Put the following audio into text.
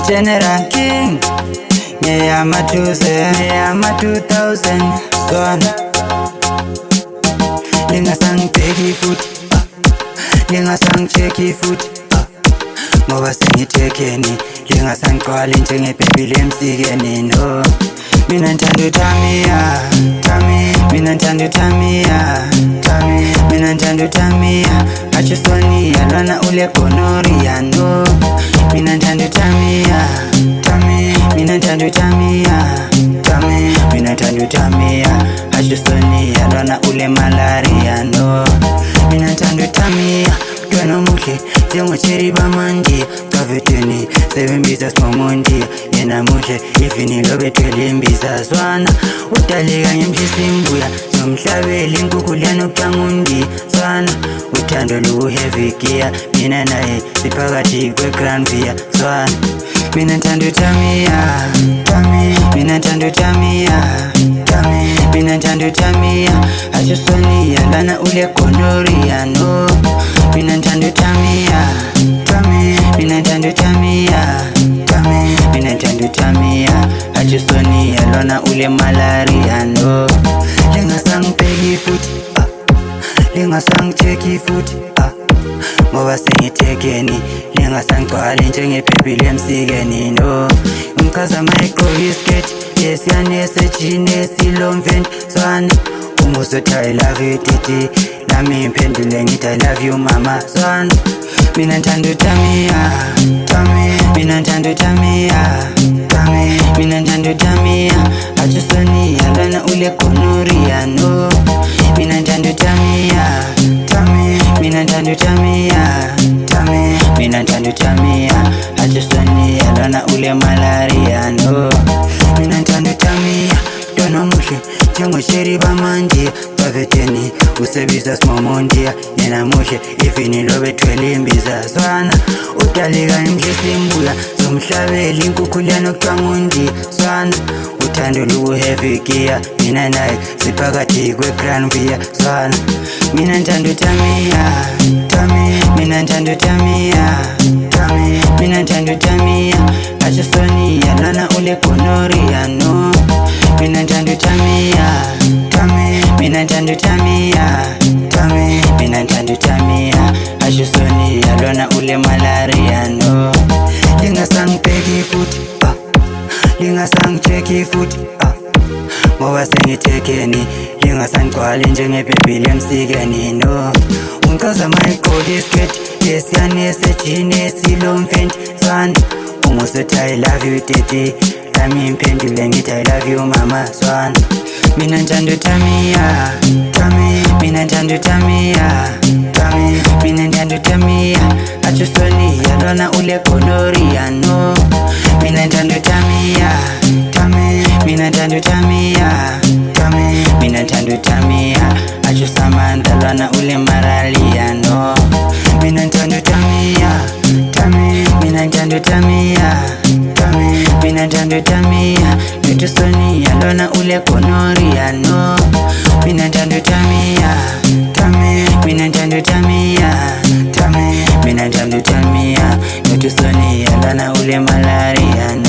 General King, ngeyama 2000 zona lingasangibheki futhi lingasangicheki futhi ngoba sengithekeni lingasangigcwali njengebhebhile emsikeni no. Mina ngithanda uTamia, mina ngithanda uTamia, mina ngithanda uTamia, athi Sonia lona ule gonorrhea no. Mina ngithanda uTamia, mina ngithanda uTamia, mina ngithanda uTamia, athi Sonia lona ule malaria no. Mina ngithanda uTamia, mntwana omuhle njengoCherry bamandiya, caveteni sebembiza simomondiya, yena muhle ivinilo bethwele imbiza zwana. Udaleka ngemshisa imbuya zomhlabeli inkukhu liyanokuthangundiya zwana. Uthando luheavy gear, mina naye siphakathi kwe-Granvia zwana. Mina ngithanda uTamia, mina ngithanda uTamia, mina ngithanda uTamia, athi Sonia lana ule gonorrhea no. Mina ngithanda uTamia, mina ngithanda uTamia, mina ngithanda uTamia, athi Sonia lona ule malaria no. Lingasangibheki futhi lingasangicheki futhi ngoba sengithekeni lingasangigcwali njengebhebhile emsikeni no. Ngikhaza mayigqoka isketi yesiyane esejini esilomventi zwana. Umuso uthi I love you titi, nami ngiphendule ngithi I love you mama zwana. Mina ngithanda uTamia, mina ngithanda uTamia, mina ngithanda uTamia, athi Sonia lana ule gonorrhea no. Mina ngithanda uTamia, mina ngithanda uTamia, mina ngithanda uTamia, athi Sonia lana ule malaria no. Mina ngithanda uTamia, mntwana omuhle njengoCherry bamandiya, caveteni usebiza simomondiya, yena muhle ivinilo bethwele imbiza zwana. Udaleka ngemshisa imbuya zomhlabeli inkukhu liyanokuthangundiya zwana. Uthando luheavy gear, mina naye siphakathi kwe-Granvia zwana. Mina ngithanda uTamia, mina ngithanda uTamia, mina ngithanda uTamia, athi Sonia lana ule gonorrhea no. Mina ngithanda uTamia, mina ngithanda uTamia, mina ngithanda uTamia, athi Sonia lona ule malaria no. Lingasangibheki futhi lingasangicheki futhi ngoba sengithekeni lingasangigcwali njengebhebhile emsikeni no. Ngikhaza mayigqoka isketi yesiyane esejini esilomventi zwana. Umuso uthi I love you titi, nami ngiphendule ngithi I love you mama zwana. Mina ngithanda uTamia, mina ngithanda uTamia, mina ngithanda uTamia, athi Sonia lona ule gonorrhea no. Mina ngithanda uTamia, mina ngithanda uTamia, mina ngithanda uTamia, athi Samantha lona ule malaria no. Mina ngithanda uTamia, mina ngithanda uTamia, mina ngithanda uTamia, athi Sonia lona ule gonorrhea no. Mina ngithanda uTamia, mina ngithanda uTamia, mina ngithanda uTamia, athi Sonia lona ule malaria no.